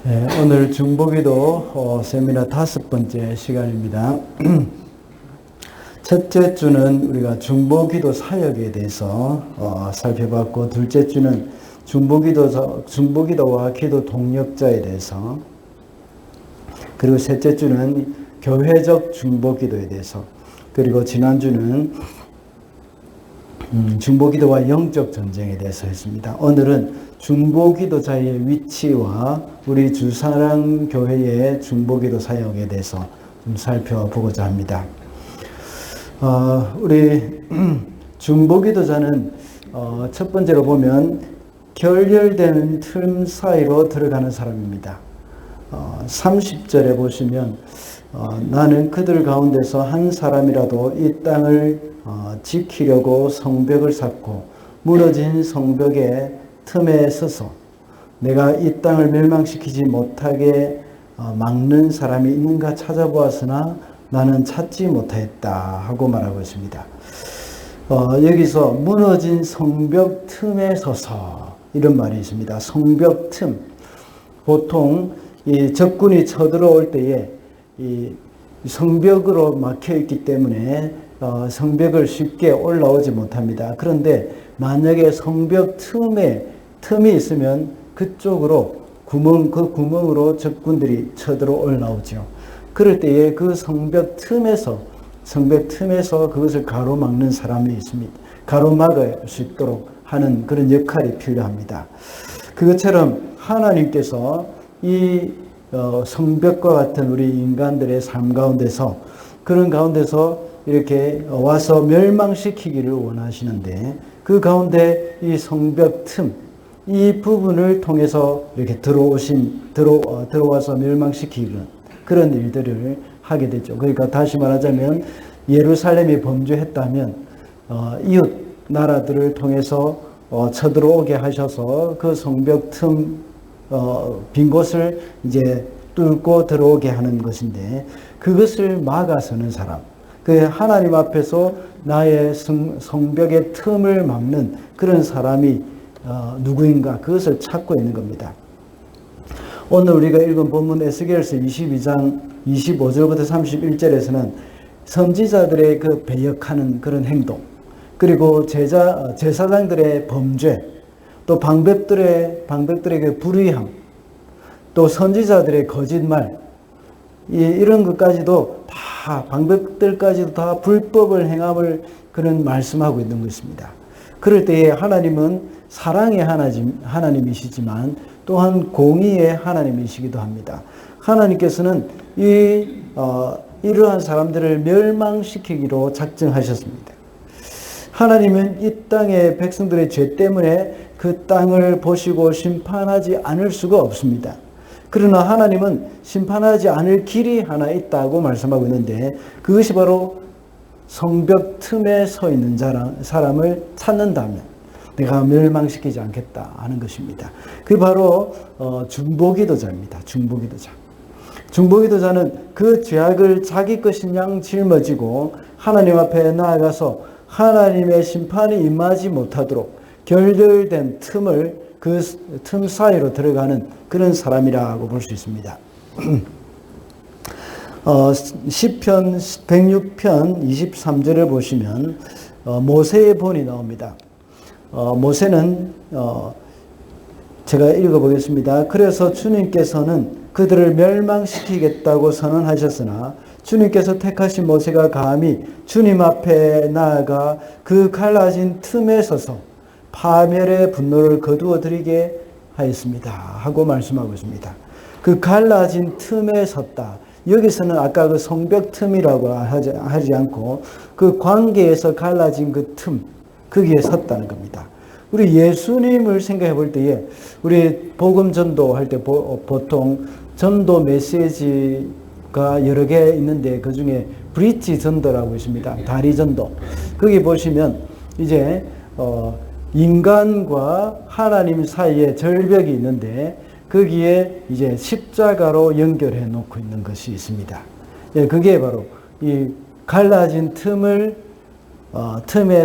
오늘 중보기도 세미나 5번째 시간입니다. 첫째 주는 우리가 중보기도 사역에 대해서 살펴봤고, 둘째 주는 중보기도와 기도 동력자에 대해서, 그리고 셋째 주는 교회적 중보기도에 대해서, 그리고 지난주는 중보기도와 영적 전쟁에 대해서 했습니다. 오늘은 중보기도자의 위치와 우리 주사랑교회의 중보기도 사역에 대해서 좀 살펴보고자 합니다. 우리 중보기도자는 첫 번째로 보면 결렬된 틈 사이로 들어가는 사람입니다. 30절에 보시면 나는 그들 가운데서 한 사람이라도 이 땅을 지키려고 성벽을 쌓고 무너진 성벽의 틈에 서서 내가 이 땅을 멸망시키지 못하게 막는 사람이 있는가 찾아보았으나 나는 찾지 못하였다 하고 말하고 있습니다. 여기서 무너진 성벽 틈에 서서 이런 말이 있습니다. 성벽 틈. 보통 이 적군이 쳐들어올 때에 이 성벽으로 막혀 있기 때문에 성벽을 쉽게 올라오지 못합니다. 그런데 만약에 성벽 틈이 있으면 그쪽으로 그 구멍으로 적군들이 쳐들어 올라오죠. 그럴 때에 그 성벽 틈에서 그것을 가로막는 사람이 있습니다. 가로막을 수 있도록 하는 그런 역할이 필요합니다. 그것처럼 하나님께서 이 성벽과 같은 우리 인간들의 삶 가운데서, 그런 가운데서 이렇게 와서 멸망시키기를 원하시는데, 그 가운데 이 성벽 틈, 이 부분을 통해서 이렇게 들어와서 멸망시키는 그런 일들을 하게 되죠. 그러니까 다시 말하자면 예루살렘이 범죄했다면 이웃 나라들을 통해서 쳐들어오게 하셔서 그 성벽 틈 빈 곳을 이제 뚫고 들어오게 하는 것인데, 그것을 막아서는 사람, 그 하나님 앞에서 나의 성벽의 틈을 막는 그런 사람이 누구인가, 그것을 찾고 있는 겁니다. 오늘 우리가 읽은 본문 에스겔서 22장 25절부터 31절에서는 선지자들의 그 배역하는 그런 행동, 그리고 제사장들의 범죄, 또 방백들의 그 불의함, 또 선지자들의 거짓말, 이런 것까지도 다, 방백들까지도 다 불법을 행함을 그런 말씀하고 있는 것입니다. 그럴 때에 하나님은 사랑의 하나님이시지만 또한 공의의 하나님이시기도 합니다. 하나님께서는 이러한 사람들을 멸망시키기로 작정하셨습니다. 하나님은 이 땅의 백성들의 죄 때문에 그 땅을 보시고 심판하지 않을 수가 없습니다. 그러나 하나님은 심판하지 않을 길이 하나 있다고 말씀하고 있는데, 그것이 바로 성벽 틈에 서 있는 사람을 찾는다면 내가 멸망시키지 않겠다 하는 것입니다. 그게 바로 중보기도자입니다. 중보기도자는 그 죄악을 자기 것인 양 짊어지고 하나님 앞에 나아가서 하나님의 심판이 임하지 못하도록 결렬된 틈을, 그 틈 사이로 들어가는 그런 사람이라고 볼 수 있습니다. 시편 106편 23절을 보시면 모세의 본이 나옵니다. 모세는 제가 읽어보겠습니다. 그래서 주님께서는 그들을 멸망시키겠다고 선언하셨으나 주님께서 택하신 모세가 감히 주님 앞에 나아가 그 갈라진 틈에 서서 파멸의 분노를 거두어 드리게 하였습니다 하고 말씀하고 있습니다. 그 갈라진 틈에 섰다. 여기서는 아까 그 성벽 틈이라고 하지 않고 그 관계에서 갈라진 그 틈, 거기에 섰다는 겁니다. 우리 예수님을 생각해 볼 때에, 우리 복음 전도할 때 보통 전도 메시지가 여러 개 있는데 그 중에 브릿지 전도라고 있습니다. 다리 전도. 거기 보시면 이제 인간과 하나님 사이에 절벽이 있는데 거기에 이제 십자가로 연결해 놓고 있는 것이 있습니다. 예, 그게 바로 이 갈라진 틈에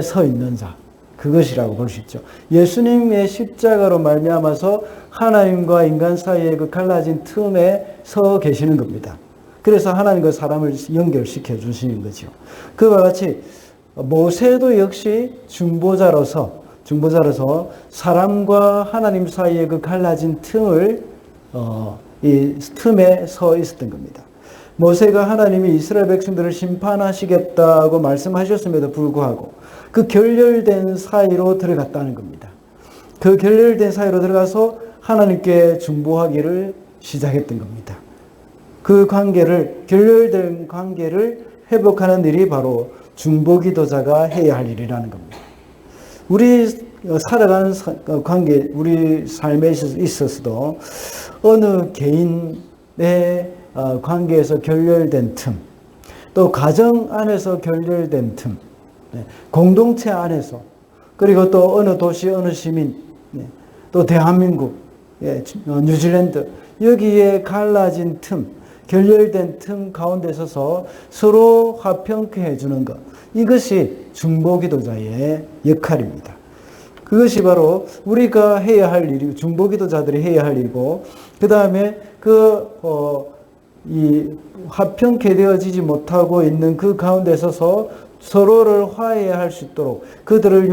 서 있는 자, 그것이라고 볼 수 있죠. 예수님의 십자가로 말미암아서 하나님과 인간 사이의 그 갈라진 틈에 서 계시는 겁니다. 그래서 하나님과 사람을 연결시켜 주시는 거죠. 그와 같이 모세도 역시 중보자로서 사람과 하나님 사이의 그 갈라진 틈을 이 틈에 서 있었던 겁니다. 모세가 하나님이 이스라엘 백성들을 심판하시겠다고 말씀하셨음에도 불구하고 그 결렬된 사이로 들어갔다는 겁니다. 그 결렬된 사이로 들어가서 하나님께 중보하기를 시작했던 겁니다. 그 결렬된 관계를 회복하는 일이 바로 중보기도자가 해야 할 일이라는 겁니다. 우리 살아가는 관계, 우리 삶에 있어서도 어느 개인의 관계에서 결렬된 틈, 또 가정 안에서 결렬된 틈, 공동체 안에서, 그리고 또 어느 도시, 어느 시민, 또 대한민국, 뉴질랜드, 여기에 갈라진 틈, 결렬된 틈 가운데 서서 서로 화평케 해주는 것, 이것이 중보기도자의 역할입니다. 그것이 바로 우리가 해야 할 일이고, 중보기도자들이 해야 할 일이고, 그 다음에 이 화평케 되어지지 못하고 있는 그 가운데 서서 서로를 화해할 수 있도록, 그들을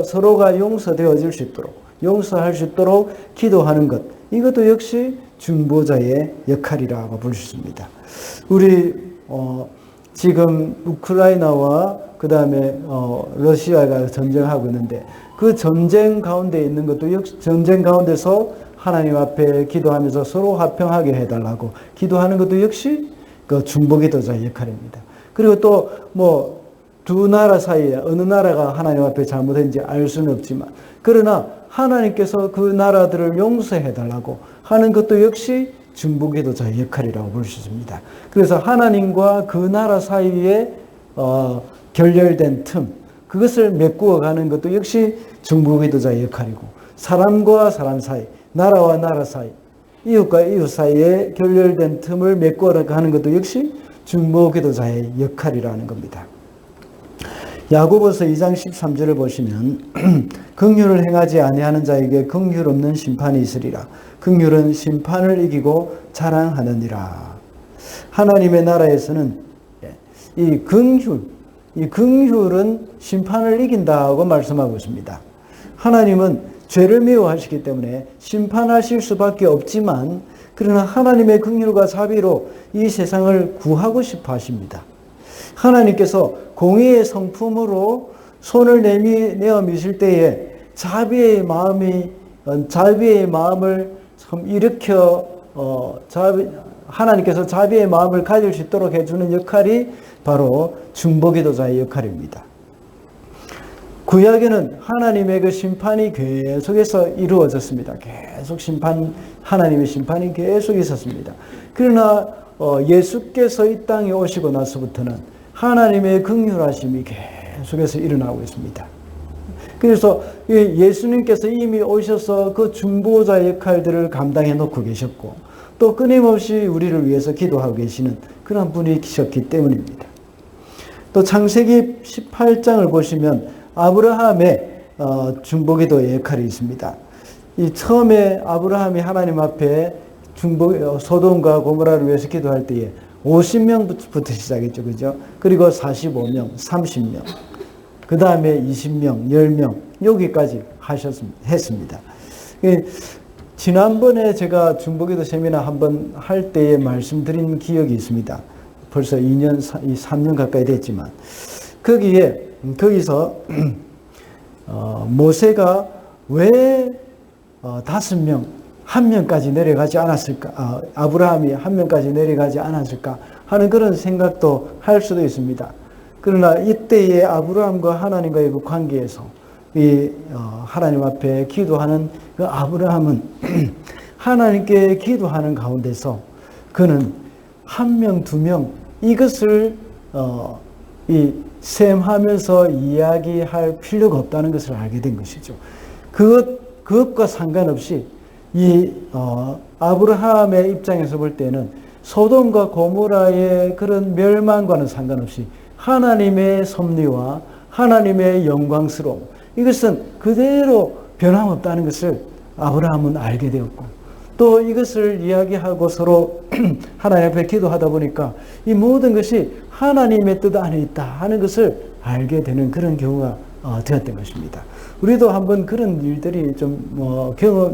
서로가 용서되어질 수 있도록, 용서할 수 있도록 기도하는 것, 이것도 역시 중보자의 역할이라고 볼 수 있습니다. 우리 지금 우크라이나와 그 다음에 러시아가 전쟁하고 있는데, 그 전쟁 가운데 있는 것도 역시 전쟁 가운데서 하나님 앞에 기도하면서 서로 화평하게 해달라고 기도하는 것도 역시 그 중보기도자의 역할입니다. 그리고 또 두 나라 사이에 어느 나라가 하나님 앞에 잘못했는지 알 수는 없지만, 그러나 하나님께서 그 나라들을 용서해달라고 하는 것도 역시 중보기도자의 역할이라고 볼 수 있습니다. 그래서 하나님과 그 나라 사이에 결렬된 틈, 그것을 메꾸어 가는 것도 역시 중보기도자의 역할이고, 사람과 사람 사이, 나라와 나라 사이, 이웃과 이웃 사이에 결렬된 틈을 메꾸어 가는 것도 역시 중보기도자의 역할이라는 겁니다. 야고보서 2장 13절을 보시면 긍휼을 행하지 아니하는 자에게 긍휼 없는 심판이 있으리라. 긍휼은 심판을 이기고 자랑하느니라. 하나님의 나라에서는 이 긍휼은 심판을 이긴다고 말씀하고 있습니다. 하나님은 죄를 미워하시기 때문에 심판하실 수밖에 없지만, 그러나 하나님의 긍휼과 자비로 이 세상을 구하고 싶어 하십니다. 하나님께서 공의의 성품으로 손을 내어 미실 때에 자비의 마음을 일으켜 하나님께서 자비의 마음을 가질 수 있도록 해주는 역할이 바로 중보기도자의 역할입니다. 구약에는 하나님의 그 심판이 계속해서 이루어졌습니다. 계속 하나님의 심판이 계속 있었습니다. 그러나 예수께서 이 땅에 오시고 나서부터는 하나님의 긍휼하심이 계속해서 일어나고 있습니다. 그래서 예수님께서 이미 오셔서 그 중보자 역할들을 감당해 놓고 계셨고, 또 끊임없이 우리를 위해서 기도하고 계시는 그런 분이셨기 때문입니다. 또 창세기 18장을 보시면 아브라함의 중보기도의 역할이 있습니다. 이 처음에 아브라함이 하나님 앞에 소돔과 고모라를 위해서 기도할 때에 50명부터 시작했죠. 그죠? 그리고 45명, 30명, 그 다음에 20명, 10명, 여기까지 했습니다. 지난번에 제가 중보기도 세미나 한번 할 때에 말씀드린 기억이 있습니다. 벌써 3년 가까이 됐지만, 거기서 모세가 왜 5명, 1명까지 내려가지 않았을까, 아브라함이 1명까지 내려가지 않았을까 하는 그런 생각도 할 수도 있습니다. 그러나 이때의 아브라함과 하나님과의 그 관계에서 하나님 앞에 기도하는 그 아브라함은 하나님께 기도하는 가운데서 그는 1명, 2명 이것을 셈하면서 이야기할 필요가 없다는 것을 알게 된 것이죠. 그것과 상관없이 아브라함의 입장에서 볼 때는 소돔과 고모라의 그런 멸망과는 상관없이 하나님의 섭리와 하나님의 영광스러움, 이것은 그대로 변함없다는 것을 아브라함은 알게 되었고, 또 이것을 이야기하고 서로 하나님 앞에 기도하다 보니까 이 모든 것이 하나님의 뜻 안에 있다 하는 것을 알게 되는 그런 경우가 되었던 것입니다. 우리도 한번 그런 일들이 좀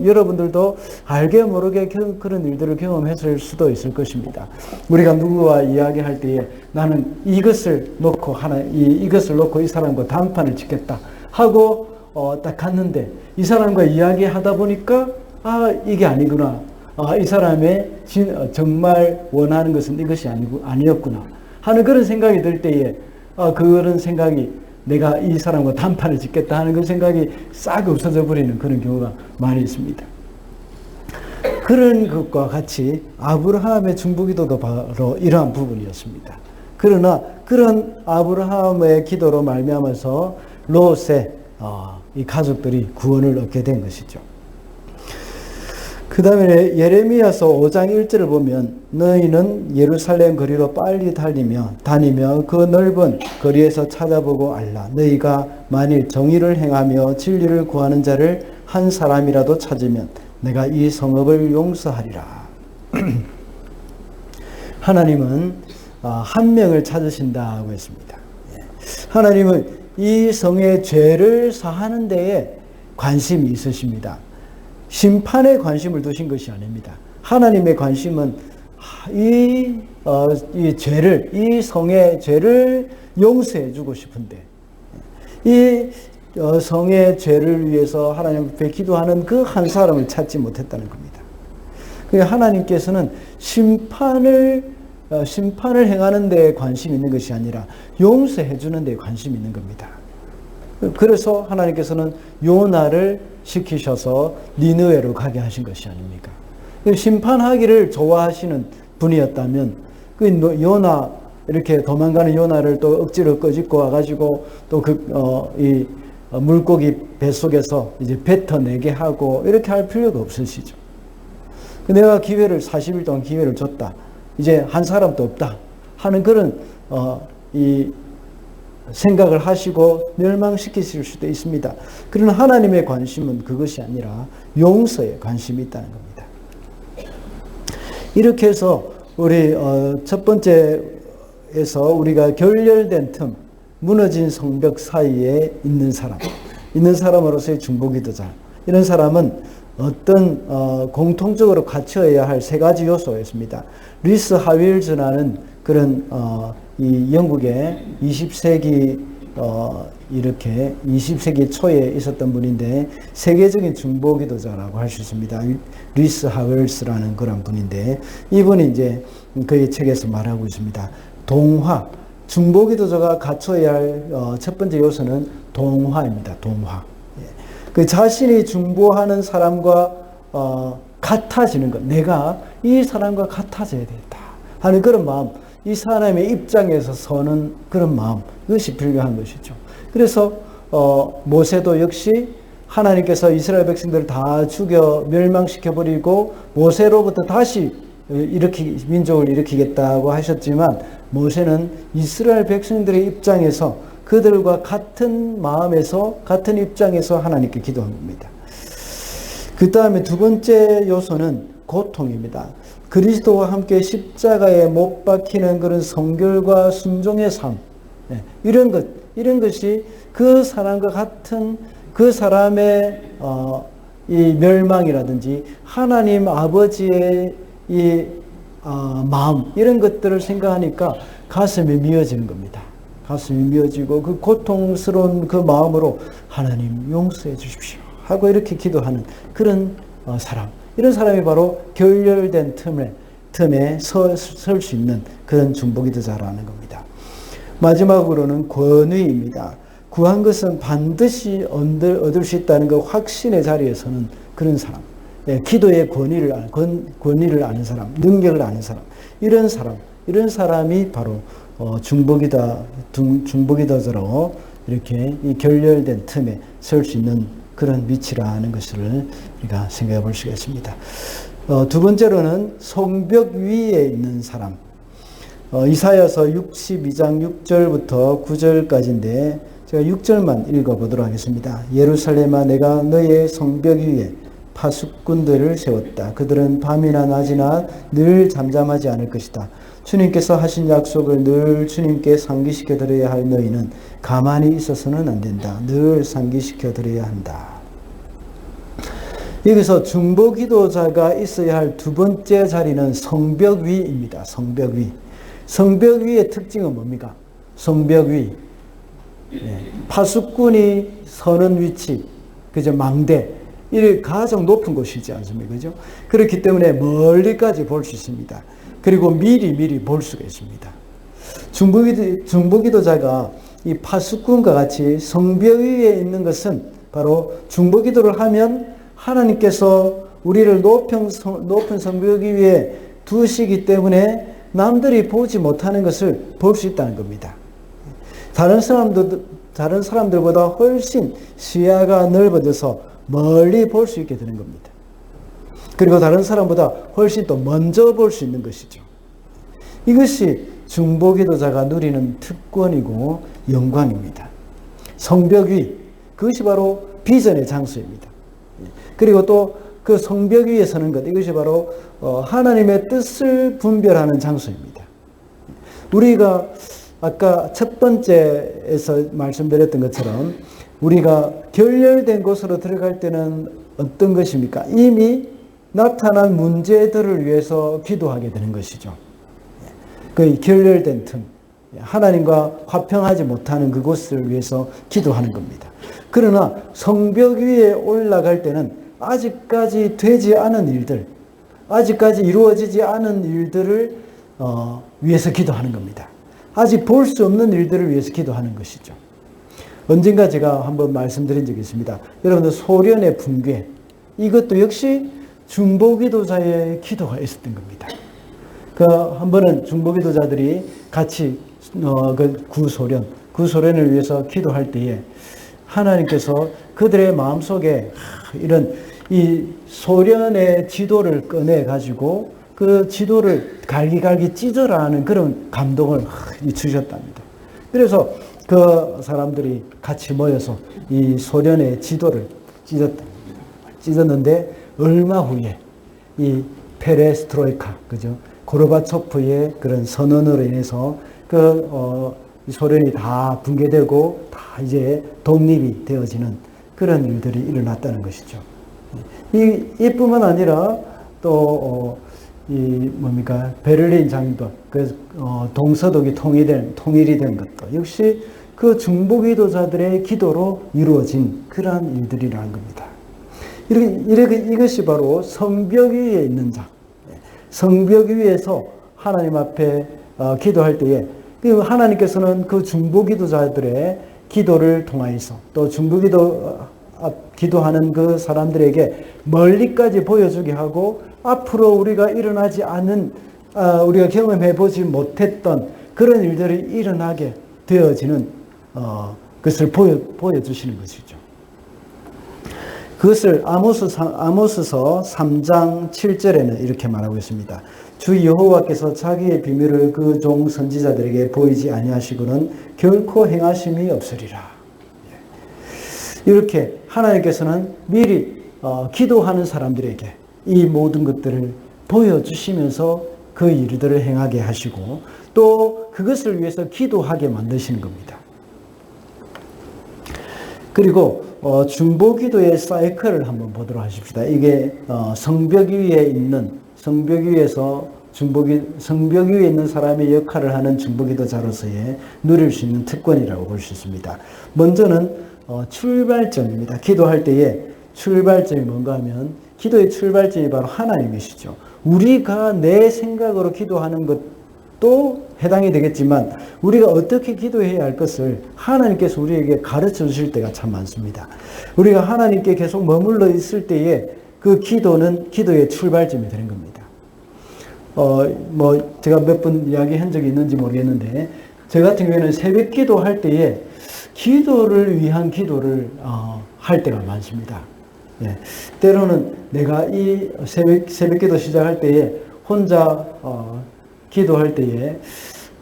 여러분들도 알게 모르게 그런 일들을 경험했을 수도 있을 것입니다. 우리가 누구와 이야기할 때에 나는 이것을 놓고 이것을 놓고 이 사람과 단판을 짓겠다 하고 딱 갔는데 이 사람과 이야기하다 보니까 이게 아니구나. 이 사람의 정말 원하는 것은 이것이 아니었구나 하는 그런 생각이 들 때에 그런 생각이 내가 이 사람과 단판을 짓겠다 하는 그 생각이 싹 없어져 버리는 그런 경우가 많이 있습니다. 그런 것과 같이 아브라함의 중보기도도 바로 이러한 부분이었습니다. 그러나 그런 아브라함의 기도로 말미암아서 롯의 이 가족들이 구원을 얻게 된 것이죠. 그 다음에 예레미야서 5장 1절을 보면 너희는 예루살렘 거리로 빨리 다니며 그 넓은 거리에서 찾아보고 알라. 너희가 만일 정의를 행하며 진리를 구하는 자를 한 사람이라도 찾으면 내가 이 성읍을 용서하리라. 하나님은 한 명을 찾으신다고 했습니다. 하나님은 이 성의 죄를 사하는 데에 관심이 있으십니다. 심판에 관심을 두신 것이 아닙니다. 하나님의 관심은 이 성의 죄를 용서해 주고 싶은데, 이 성의 죄를 위해서 하나님 앞에 기도하는 그 한 사람을 찾지 못했다는 겁니다. 하나님께서는 심판을 행하는 데 관심이 있는 것이 아니라 용서해 주는 데 관심이 있는 겁니다. 그래서 하나님께서는 요나를 시키셔서 니느웨로 가게 하신 것이 아닙니까? 심판하기를 좋아하시는 분이었다면 그 요나 이렇게 도망가는 요나를 또 억지로 꺼집고 와가지고 또 이 물고기 뱃속에서 이제 뱉어내게 하고 이렇게 할 필요가 없으시죠. 내가 40일 동안 기회를 줬다. 이제 한 사람도 없다 하는 그런 이 생각을 하시고 멸망시키실 수도 있습니다. 그러나 하나님의 관심은 그것이 아니라 용서에 관심이 있다는 겁니다. 이렇게 해서 우리 첫 번째에서 우리가 결렬된 틈, 무너진 성벽 사이에 있는 사람으로서의 중보기도자, 이런 사람은 어떤 공통적으로 갖춰야 할 세 가지 요소였습니다. 리스 하윌즈라는 그런 이 영국의 20세기 이렇게 20세기 초에 있었던 분인데 세계적인 중보기도자라고 할 수 있습니다. 리스 하웰스라는 그런 분인데 이분이 이제 그의 책에서 말하고 있습니다. 중보기도자가 갖춰야 할 첫 번째 요소는 동화입니다. 동화. 그 자신이 중보하는 사람과 같아지는 것, 내가 이 사람과 같아져야 되겠다 하는 그런 마음, 이 사람의 입장에서 서는 그런 마음, 그것이 필요한 것이죠. 그래서 모세도 역시 하나님께서 이스라엘 백성들을 다 죽여 멸망시켜버리고 모세로부터 다시 민족을 일으키겠다고 하셨지만 모세는 이스라엘 백성들의 입장에서 그들과 같은 마음에서 같은 입장에서 하나님께 기도한 겁니다. 그 다음에 두 번째 요소는 고통입니다. 그리스도와 함께 십자가에 못 박히는 그런 성결과 순종의 삶, 이런 것이 그 사람과 같은 그 사람의 이 멸망이라든지 하나님 아버지의 이 마음, 이런 것들을 생각하니까 가슴이 미어지는 겁니다. 가슴이 미어지고 그 고통스러운 그 마음으로 하나님 용서해 주십시오 하고 이렇게 기도하는 그런 사람, 이런 사람이 바로 결렬된 틈에 설 수 있는 그런 중보기도자라는 겁니다. 마지막으로는 권위입니다. 구한 것은 반드시 얻을 수 있다는 그 확신의 자리에 서는 그런 사람, 기도의 권위를 아는 사람, 능력을 아는 사람, 이런 사람이 바로 중보기도자로 이렇게 이 결렬된 틈에 설 수 있는 그런 위치라는 것을 우리가 생각해 볼 수가 있습니다. 두 번째로는 성벽 위에 있는 사람. 이사야서 62장 6절부터 9절까지인데 제가 6절만 읽어보도록 하겠습니다. 예루살렘아 내가 너의 성벽 위에 파수꾼들을 세웠다. 그들은 밤이나 낮이나 늘 잠잠하지 않을 것이다. 주님께서 하신 약속을 늘 주님께 상기시켜 드려야 할 너희는 가만히 있어서는 안 된다. 늘 상기시켜 드려야 한다. 여기서 중보기도자가 있어야 할 두 번째 자리는 성벽 위입니다. 성벽 위. 성벽 위의 특징은 뭡니까? 성벽 위. 파수꾼이 서는 위치, 그죠? 망대. 이 가장 높은 곳이지 않습니까? 그죠? 그렇기 때문에 멀리까지 볼 수 있습니다. 그리고 미리 볼 수가 있습니다. 중보기도자가 이 파수꾼과 같이 성벽 위에 있는 것은 바로 중보기도를 하면 하나님께서 우리를 높은 성벽 위에 두시기 때문에 남들이 보지 못하는 것을 볼 수 있다는 겁니다. 다른 사람들보다 훨씬 시야가 넓어져서 멀리 볼 수 있게 되는 겁니다. 그리고 다른 사람보다 훨씬 더 먼저 볼 수 있는 것이죠. 이것이 중보기도자가 누리는 특권이고 영광입니다. 성벽 위, 그것이 바로 비전의 장소입니다. 그리고 또 그 성벽 위에 서는 것, 이것이 바로 하나님의 뜻을 분별하는 장소입니다. 우리가 아까 첫 번째에서 말씀드렸던 것처럼 우리가 결렬된 곳으로 들어갈 때는 어떤 것입니까? 이미 나타난 문제들을 위해서 기도하게 되는 것이죠. 그 결렬된 틈, 하나님과 화평하지 못하는 그곳을 위해서 기도하는 겁니다. 그러나 성벽 위에 올라갈 때는 아직까지 되지 않은 일들, 아직까지 이루어지지 않은 일들을 위해서 기도하는 겁니다. 아직 볼 수 없는 일들을 위해서 기도하는 것이죠. 언젠가 제가 한번 말씀드린 적이 있습니다. 여러분들 소련의 붕괴, 이것도 역시 중보기도자의 기도가 있었던 겁니다. 한 번은 중보기도자들이 같이 구소련을 위해서 기도할 때에 하나님께서 그들의 마음속에 이런 이 소련의 지도를 꺼내 가지고 그 지도를 갈기갈기 찢어라 하는 그런 감동을 주셨답니다. 그래서 그 사람들이 같이 모여서 이 소련의 지도를 찢었는데 얼마 후에 이 페레스트로이카, 그죠? 고르바초프의 그런 선언으로 인해서 소련이 다 붕괴되고 다 이제 독립이 되어지는 그런 일들이 일어났다는 것이죠. 이뿐만 아니라 또 베를린 장벽, 동서독이 통일이 된 것도 역시 그 중보기도자들의 기도로 이루어진 그러한 일들이라는 겁니다. 이것이 바로 성벽 위에 있는 자, 성벽 위에서 하나님 앞에 기도할 때에 하나님께서는 그 중보기도자들의 기도를 통하여서 또 기도하는 그 사람들에게 멀리까지 보여주게 하고 앞으로 우리가 일어나지 않은 우리가 경험해 보지 못했던 그런 일들이 일어나게 되어지는 것을 보여주시는 것이죠. 그것을 아모스서 3장 7절에는 이렇게 말하고 있습니다. 주 여호와께서 자기의 비밀을 그 종 선지자들에게 보이지 아니하시고는 결코 행하심이 없으리라. 이렇게 하나님께서는 미리 기도하는 사람들에게 이 모든 것들을 보여주시면서 그 일들을 행하게 하시고 또 그것을 위해서 기도하게 만드시는 겁니다. 그리고 중보기도의 사이클을 한번 보도록 하십시다. 이게 성벽 위에 있는 사람의 역할을 하는 중보기도자로서의 누릴 수 있는 특권이라고 볼 수 있습니다. 먼저는 출발점입니다. 기도할 때에 출발점이 뭔가 하면 기도의 출발점이 바로 하나님이시죠. 우리가 내 생각으로 기도하는 것도 해당이 되겠지만 우리가 어떻게 기도해야 할 것을 하나님께서 우리에게 가르쳐 주실 때가 참 많습니다. 우리가 하나님께 계속 머물러 있을 때에 그 기도는 기도의 출발점이 되는 겁니다. 제가 몇 번 이야기한 적이 있는지 모르겠는데 저 같은 경우에는 새벽 기도할 때에 기도를 위한 기도를 할 때가 많습니다. 예. 때로는 내가 이 새벽 기도 시작할 때에 혼자 기도할 때에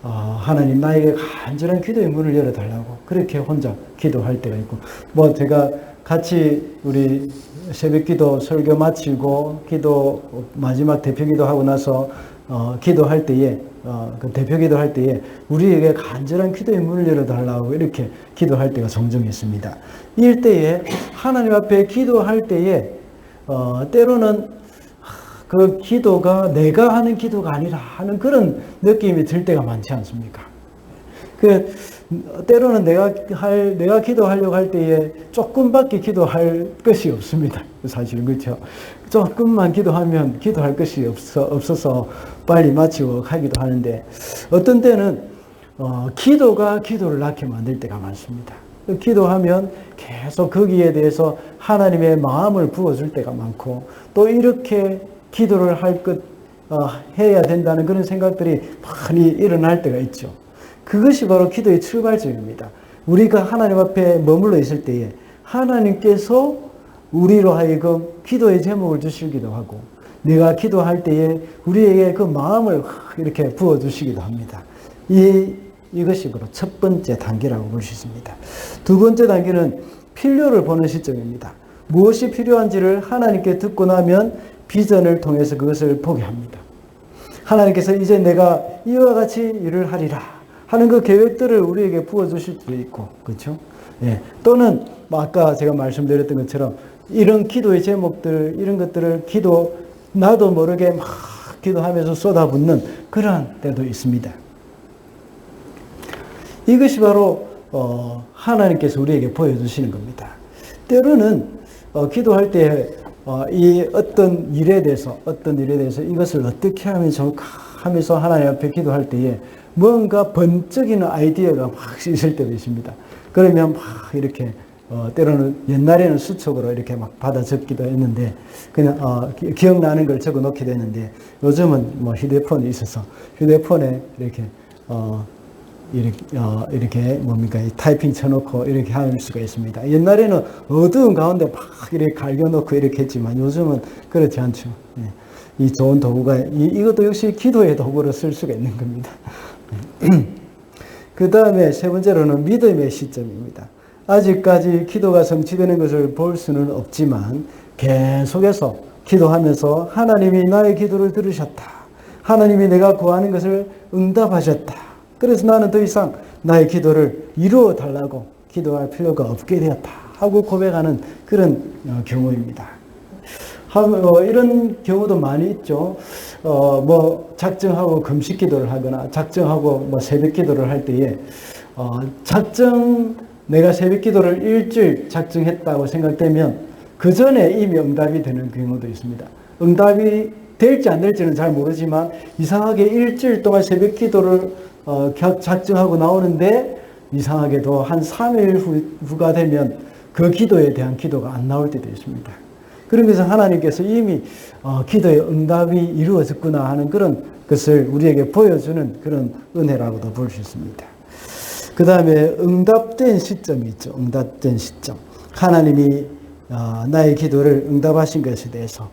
하나님 나에게 간절한 기도의 문을 열어달라고 그렇게 혼자 기도할 때가 있고, 뭐 제가 같이 우리 새벽기도 설교 마치고 기도 마지막 대표기도 하고 나서 기도할 때에 그 대표기도 할 때에 우리에게 간절한 기도의 문을 열어달라고 이렇게 기도할 때가 종종 있습니다. 이럴 때에 하나님 앞에 기도할 때에 때로는 그 기도가 내가 하는 기도가 아니라 하는 그런 느낌이 들 때가 많지 않습니까? 때로는 내가 기도하려고 할 때에 조금밖에 기도할 것이 없습니다. 사실은 그렇죠. 조금만 기도하면 기도할 것이 없어서 빨리 마치고 가기도 하는데, 어떤 때는 기도가 기도를 낳게 만들 때가 많습니다. 기도하면 계속 거기에 대해서 하나님의 마음을 부어줄 때가 많고, 또 이렇게 기도를 해야 된다는 그런 생각들이 많이 일어날 때가 있죠. 그것이 바로 기도의 출발점입니다. 우리가 하나님 앞에 머물러 있을 때에 하나님께서 우리로 하여금 기도의 제목을 주시기도 하고, 내가 기도할 때에 우리에게 그 마음을 이렇게 부어주시기도 합니다. 이것이 바로 첫 번째 단계라고 볼 수 있습니다. 두 번째 단계는 필요를 보는 시점입니다. 무엇이 필요한지를 하나님께 듣고 나면 비전을 통해서 그것을 보게 합니다. 하나님께서 이제 내가 이와 같이 일을 하리라 하는 그 계획들을 우리에게 부어주실 수도 있고, 그렇죠? 예. 또는 아까 제가 말씀드렸던 것처럼 이런 기도의 제목들, 이런 것들을 나도 모르게 막 기도하면서 쏟아붓는 그러한 때도 있습니다. 이것이 바로 하나님께서 우리에게 보여주시는 겁니다. 때로는 기도할 때 이 어떤 일에 대해서 이것을 어떻게 하면 좋을까 하면서 하나님 앞에 기도할 때에 뭔가 번쩍이는 아이디어가 막 있을 때도 있습니다. 그러면 막 이렇게 때로는 옛날에는 수첩으로 이렇게 막 받아 적기도 했는데, 그냥 기억나는 걸 적어 놓게 되는데, 요즘은 뭐 휴대폰이 있어서 휴대폰에 이렇게 뭡니까 타이핑 쳐놓고 이렇게 할 수가 있습니다. 옛날에는 어두운 가운데 막 이렇게 갈겨놓고 이렇게 했지만 요즘은 그렇지 않죠. 이 좋은 도구가 이것도 역시 기도의 도구로 쓸 수가 있는 겁니다. 그 다음에 세 번째로는 믿음의 시점입니다. 아직까지 기도가 성취되는 것을 볼 수는 없지만 계속해서 기도하면서 하나님이 나의 기도를 들으셨다. 하나님이 내가 구하는 것을 응답하셨다. 그래서 나는 더 이상 나의 기도를 이루어 달라고 기도할 필요가 없게 되었다 하고 고백하는 그런 경우입니다. 이런 경우도 많이 있죠. 작정하고 금식 기도를 하거나 작정하고 새벽 기도를 할 때에 내가 새벽 기도를 일주일 작정했다고 생각되면 그 전에 이미 응답이 되는 경우도 있습니다. 응답이 될지 안 될지는 잘 모르지만 이상하게 일주일 동안 새벽 기도를 작정하고 나오는데 이상하게도 한 3일 후가 되면 그 기도에 대한 기도가 안 나올 때도 있습니다. 그런 것은 하나님께서 이미 기도의 응답이 이루어졌구나 하는 그런 것을 우리에게 보여주는 그런 은혜라고도 볼 수 있습니다. 그 다음에 응답된 시점이 있죠. 응답된 시점. 하나님이 나의 기도를 응답하신 것에 대해서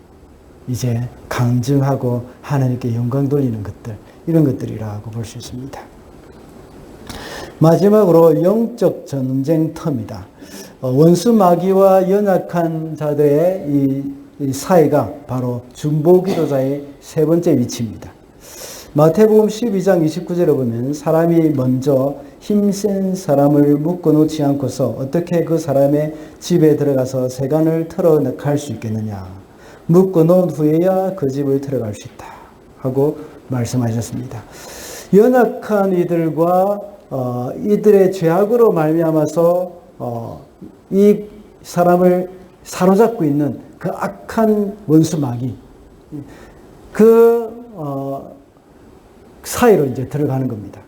이제 강증하고 하나님께 영광 돌리는 것들, 이런 것들이라고 볼 수 있습니다. 마지막으로 영적 전쟁터입니다. 원수 마귀와 연약한 자들의 이 사이가 바로 중보기도자의 세 번째 위치입니다. 마태복음 12장 29절에 보면 사람이 먼저 힘센 사람을 묶어놓지 않고서 어떻게 그 사람의 집에 들어가서 세간을 털어갈 수 있겠느냐. 묶어놓은 후에야 그 집을 들어갈 수 있다 하고 말씀하셨습니다. 연약한 이들과 이들의 죄악으로 말미암아서 이 사람을 사로잡고 있는 그 악한 원수 마귀, 그 사이로 이제 들어가는 겁니다.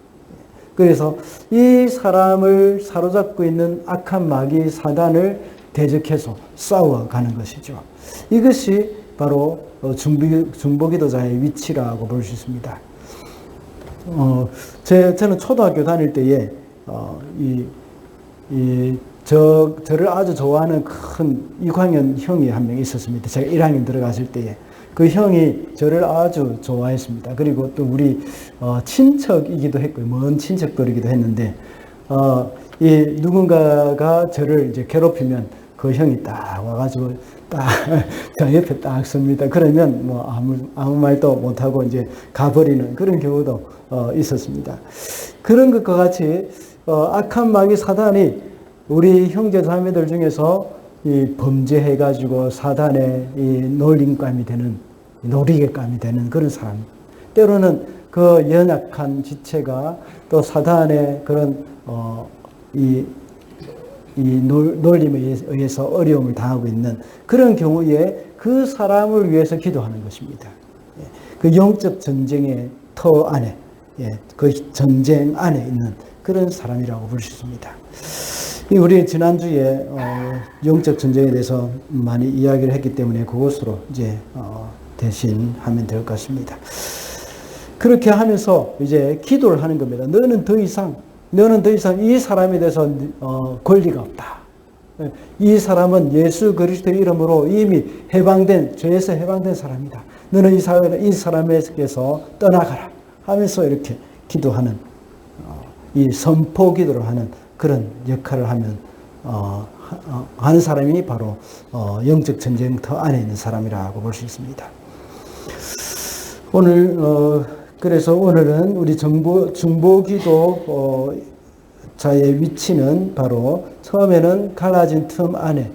그래서 이 사람을 사로잡고 있는 악한 마귀 사단을 대적해서 싸워가는 것이죠. 이것이 바로 중보기도자의 위치라고 볼 수 있습니다. 저는 초등학교 다닐 때에 저를 아주 좋아하는 큰 이광현 형이 한 명 있었습니다. 제가 1학년 들어갔을 때에. 그 형이 저를 아주 좋아했습니다. 그리고 또 우리 친척이기도 했고요. 먼 친척들이기도 했는데 이 누군가가 저를 이제 괴롭히면 그 형이 딱 와가지고 딱 저 옆에 딱 섭니다. 그러면 뭐 아무 말도 못하고 이제 가버리는 그런 경우도 있었습니다. 그런 것과 같이 악한 마귀 사단이 우리 형제 자매들 중에서 이 범죄해가지고 사단의 이 놀림감이 되는, 놀이개감이 되는 그런 사람. 때로는 그 연약한 지체가 또 사단의 그런, 이 놀림에 의해서 어려움을 당하고 있는 그런 경우에 그 사람을 위해서 기도하는 것입니다. 그 영적 전쟁의 터 안에, 그 전쟁 안에 있는 그런 사람이라고 볼 수 있습니다. 우리 지난주에 영적 전쟁에 대해서 많이 이야기를 했기 때문에 그것으로 이제 대신 하면 될 것 같습니다. 그렇게 하면서 이제 기도를 하는 겁니다. 너는 더 이상 이 사람에 대해서 권리가 없다. 이 사람은 예수 그리스도의 이름으로 이미 죄에서 해방된 사람이다. 너는 이 사람에게서 떠나가라 하면서 이렇게 기도하는 이 선포 기도를 하는 그런 역할을 하는 사람이 바로 영적 전쟁터 안에 있는 사람이라고 볼 수 있습니다. 그래서 오늘은 우리 중보기도 자의 위치는 바로 처음에는 갈라진 틈 안에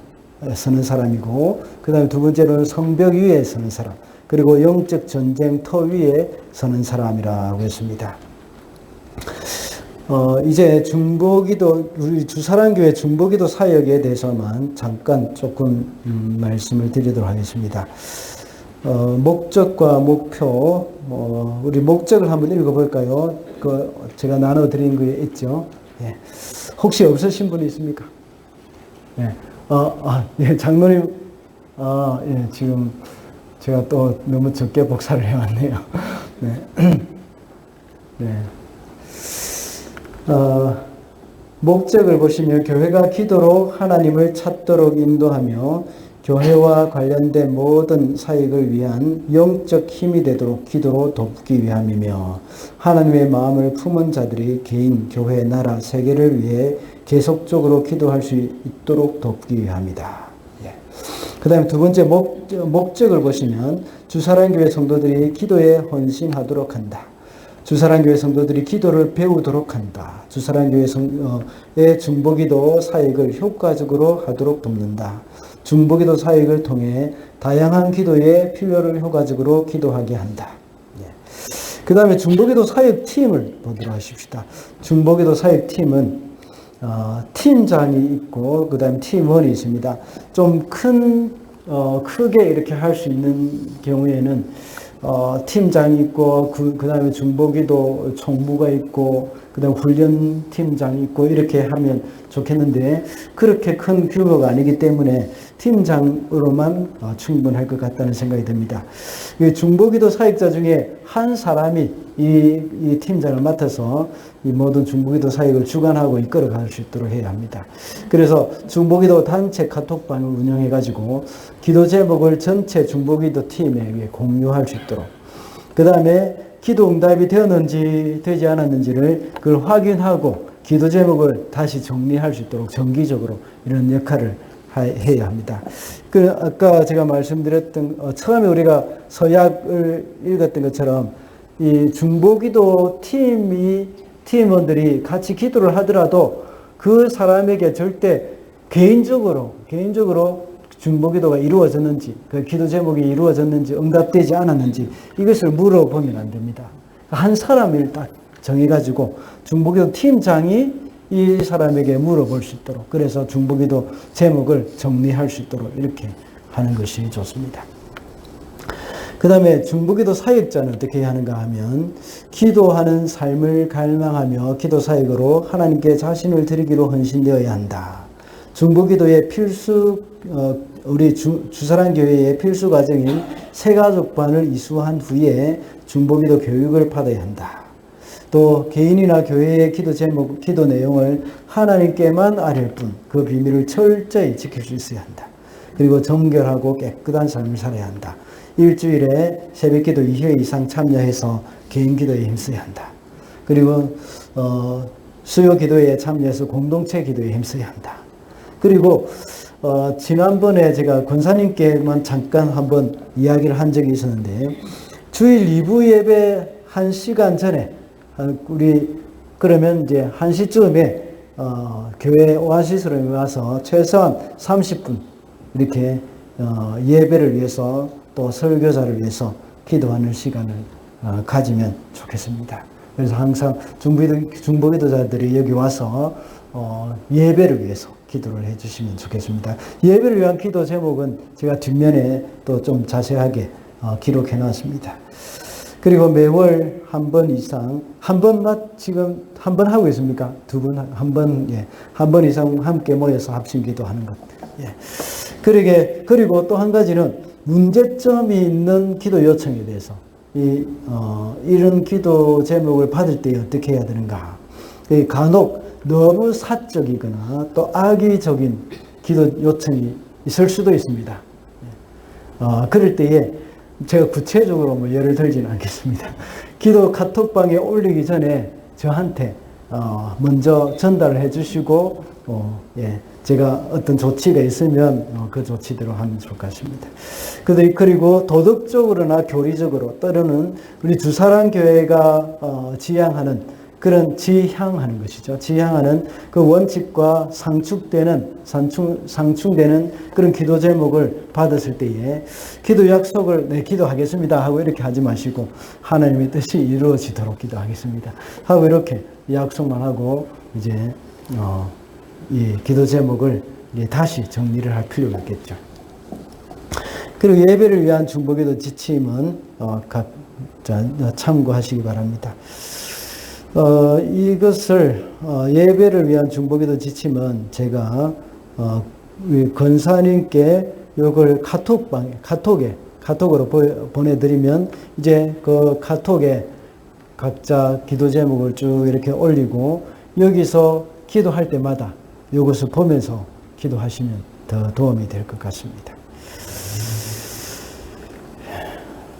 서는 사람이고, 그 다음에 두 번째로는 성벽 위에 서는 사람, 그리고 영적 전쟁터 위에 서는 사람이라고 했습니다. 이제 중보기도, 우리 주사랑교회 중보기도 사역에 대해서만 잠깐 조금 말씀을 드리도록 하겠습니다. 목적과 목표, 우리 목적을 한번 읽어볼까요? 제가 나눠드린 거에 있죠. 예. 혹시 없으신 분이 있습니까? 예. 장로님, 예, 지금 제가 또 너무 적게 복사를 해왔네요. 네. 네. 목적을 보시면 교회가 기도로 하나님을 찾도록 인도하며 교회와 관련된 모든 사역을 위한 영적 힘이 되도록 기도로 돕기 위함이며, 하나님의 마음을 품은 자들이 개인, 교회, 나라, 세계를 위해 계속적으로 기도할 수 있도록 돕기 위함이다. 예. 그 다음에 두 번째 목적을 보시면 주사랑교회 성도들이 기도에 헌신하도록 한다. 주사랑교회 성도들이 기도를 배우도록 한다. 주사랑교회의 중보기도 사역을 효과적으로 하도록 돕는다. 중보기도 사역을 통해 다양한 기도의 필요를 효과적으로 기도하게 한다. 그 다음에 중보기도 사역팀을 보도록 하십시다. 중보기도 사역팀은 팀장이 있고 그 다음에 팀원이 있습니다. 좀 크게 이렇게 할 수 있는 경우에는 팀장이 있고 그 다음에 중보기도 총무가 있고 그 다음에 훈련팀장이 있고 이렇게 하면 좋겠는데, 그렇게 큰 규모가 아니기 때문에 팀장으로만 충분할 것 같다는 생각이 듭니다. 중보기도 사역자 중에 한 사람이 이 팀장을 맡아서 이 모든 중보기도 사역을 주관하고 이끌어갈 수 있도록 해야 합니다. 그래서 중보기도 단체 카톡방을 운영해 가지고 기도 제목을 전체 중보기도 팀에 공유할 수 있도록, 그 다음에 기도 응답이 되었는지 되지 않았는지를 그걸 확인하고 기도 제목을 다시 정리할 수 있도록 정기적으로 이런 역할을 해야 합니다. 아까 제가 말씀드렸던 처음에 우리가 서약을 읽었던 것처럼 이 중보기도 팀원들이 같이 기도를 하더라도 그 사람에게 절대 개인적으로 중보기도가 이루어졌는지, 그 기도 제목이 이루어졌는지, 응답되지 않았는지 이것을 물어보면 안 됩니다. 한 사람을 딱 정해가지고 중보기도 팀장이 이 사람에게 물어볼 수 있도록, 그래서 중보기도 제목을 정리할 수 있도록 이렇게 하는 것이 좋습니다. 그 다음에 중보기도 사역자는 어떻게 해야 하는가 하면, 기도하는 삶을 갈망하며 기도 사역으로 하나님께 자신을 드리기로 헌신되어야 한다. 중보기도의 우리 주사랑교회의 필수 과정인 새가족반을 이수한 후에 중보기도 교육을 받아야 한다. 또 개인이나 교회의 기도 제목, 기도 내용을 하나님께만 아릴 뿐 그 비밀을 철저히 지킬 수 있어야 한다. 그리고 정결하고 깨끗한 삶을 살아야 한다. 일주일에 새벽기도 2회 이상 참여해서 개인기도에 힘써야 한다. 그리고 수요기도에 참여해서 공동체 기도에 힘써야 한다. 그리고 지난번에 제가 권사님께만 잠깐 한번 이야기를 한 적이 있었는데, 주일 2부 예배 1시간 전에 우리 그러면 이제 1시쯤에 교회 오아시스로 와서 최소한 30분 이렇게 예배를 위해서 또 설교자를 위해서 기도하는 시간을 가지면 좋겠습니다. 그래서 항상 중보기도자들이 여기 와서 예배를 위해서 기도를 해주시면 좋겠습니다. 예배를 위한 기도 제목은 제가 뒷면에 또 좀 자세하게 기록해 놨습니다. 그리고 매월 한 번 이상, 지금 한 번 하고 있습니까? 두 분, 한 번 이상 함께 모여서 합심 기도하는 것. 예. 그리고 또 한 가지는 문제점이 있는 기도 요청에 대해서, 이런 기도 제목을 받을 때 어떻게 해야 되는가. 간혹 너무 사적이거나 또 악의적인 기도 요청이 있을 수도 있습니다. 그럴 때에 제가 구체적으로 예를 들지는 않겠습니다. 기도 카톡방에 올리기 전에 저한테 먼저 전달을 해주시고 제가 어떤 조치가 있으면 그 조치대로 하면 좋을 것 같습니다. 그리고 도덕적으로나 교리적으로 때로는 우리 주사랑교회가 지향하는 것이죠. 지향하는 그 원칙과 상충되는 그런 기도 제목을 받았을 때에 기도 약속을 기도하겠습니다 하고 이렇게 하지 마시고 하나님의 뜻이 이루어지도록 기도하겠습니다 하고 이렇게 약속만 하고 이제 이 기도 제목을 다시 정리를 할 필요가 있겠죠. 그리고 예배를 위한 중보기도 지침은 참고하시기 바랍니다. 이것을 예배를 위한 중보기도 지침은 제가 권사님께 이걸 카톡으로 보내드리면 이제 그 카톡에 각자 기도 제목을 쭉 이렇게 올리고 여기서 기도할 때마다 이것을 보면서 기도하시면 더 도움이 될 것 같습니다.